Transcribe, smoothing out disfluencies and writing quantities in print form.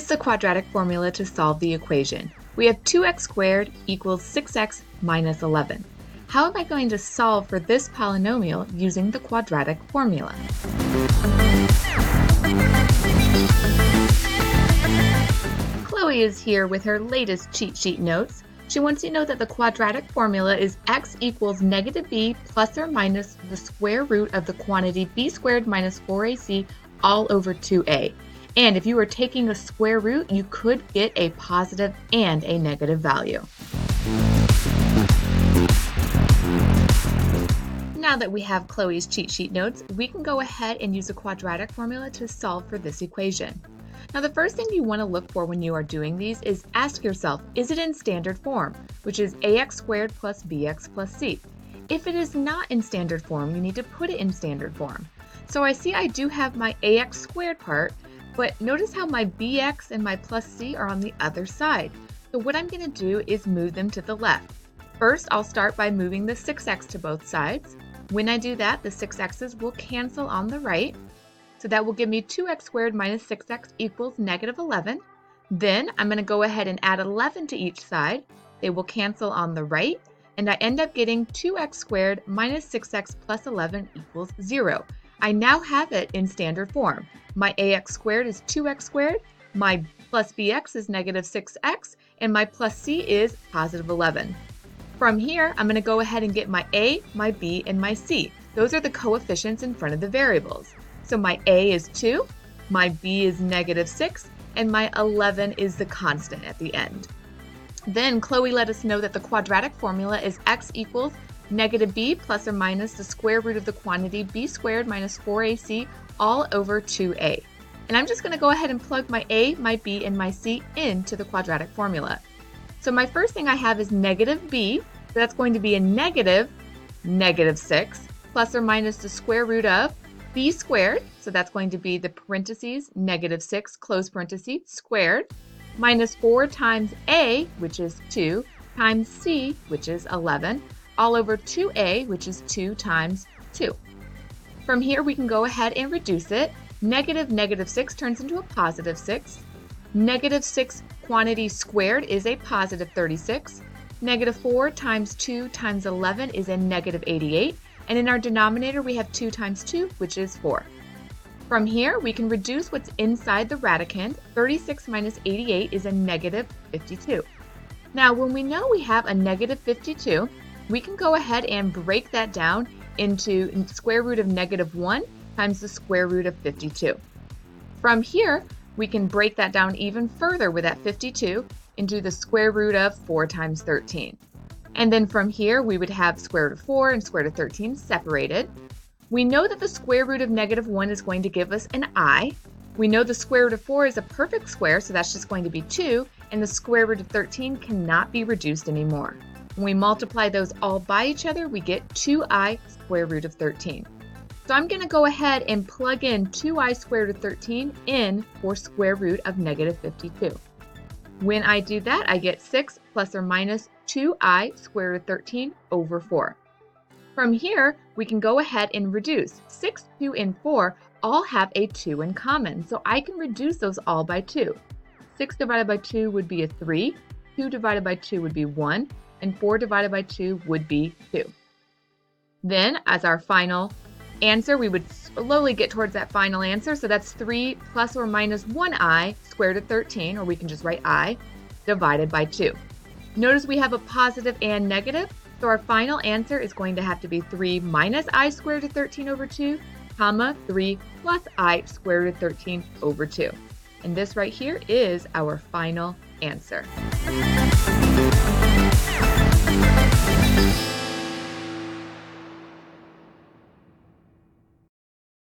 Use the quadratic formula to solve the equation. We have 2x squared equals 6x minus 11. How am I going to solve for this polynomial using the quadratic formula? Chloe is here with her latest cheat sheet notes. She wants you to know that the quadratic formula is x equals negative b plus or minus the square root of the quantity b squared minus 4ac all over 2a. And if you were taking a square root, you could get a positive and a negative value. Now that we have Chloe's cheat sheet notes, we can go ahead and use a quadratic formula to solve for this equation. Now, the first thing you want to look for when you are doing these is ask yourself, is it in standard form, which is ax squared plus bx plus c? If it is not in standard form, you need to put it in standard form. So I see I do have my ax squared part, but notice how my bx and my plus c are on the other side. So what I'm going to do is move them to the left. First, I'll start by moving the 6x to both sides. When I do that, the 6x's will cancel on the right. So that will give me 2x squared minus 6x equals negative 11. Then I'm going to go ahead and add 11 to each side. They will cancel on the right. And I end up getting 2x squared minus 6x plus 11 equals 0. I now have it in standard form. My ax squared is 2x squared, my plus bx is negative 6x, and my plus c is positive 11. From here, I'm going to go ahead and get my a, my b, and my c. Those are the coefficients in front of the variables. So my a is 2, my b is negative 6, and my 11 is the constant at the end. Then Chloe let us know that the quadratic formula is x equals negative b plus or minus the square root of the quantity b squared minus 4ac all over 2a. And I'm just going to go ahead and plug my a, my b, and my c into the quadratic formula. So my first thing I have is negative b, so that's going to be a negative 6 plus or minus the square root of b squared, so that's going to be the parentheses, negative 6, close parentheses, squared, minus 4 times a, which is 2, times c, which is 11, all over 2a, which is 2 times 2. From here, we can go ahead and reduce it. Negative 6 turns into a positive 6. Negative 6 quantity squared is a positive 36. Negative 4 times 2 times 11 is a negative 88. And in our denominator, we have 2 times 2, which is 4. From here, we can reduce what's inside the radicand. 36 minus 88 is a negative 52. Now, when we know we have a negative 52, we can go ahead and break that down into square root of negative 1 times the square root of 52. From here, we can break that down even further with that 52 into the square root of 4 times 13. And then from here, we would have square root of 4 and square root of 13 separated. We know that the square root of negative 1 is going to give us an I. We know the square root of 4 is a perfect square, so that's just going to be 2, and the square root of 13 cannot be reduced anymore. When we multiply those all by each other, we get 2i square root of 13. So I'm going to go ahead and plug in 2i square root of 13 in for square root of negative 52. When I do that, I get 6 plus or minus 2i square root of 13 over 4. From here, we can go ahead and reduce. 6, 2, and 4 all have a 2 in common, so I can reduce those all by 2. 6 divided by 2 would be a 3, 2 divided by 2 would be 1, and 4 divided by 2 would be 2. Then, as our final answer, we would slowly get towards that final answer, so that's 3 plus or minus 1i squared root of 13, or we can just write I, divided by 2. Notice we have a positive and negative, so our final answer is going to have to be 3 minus I squared root of 13 over 2, comma, 3 plus I squared root of 13 over 2. And this right here is our final answer.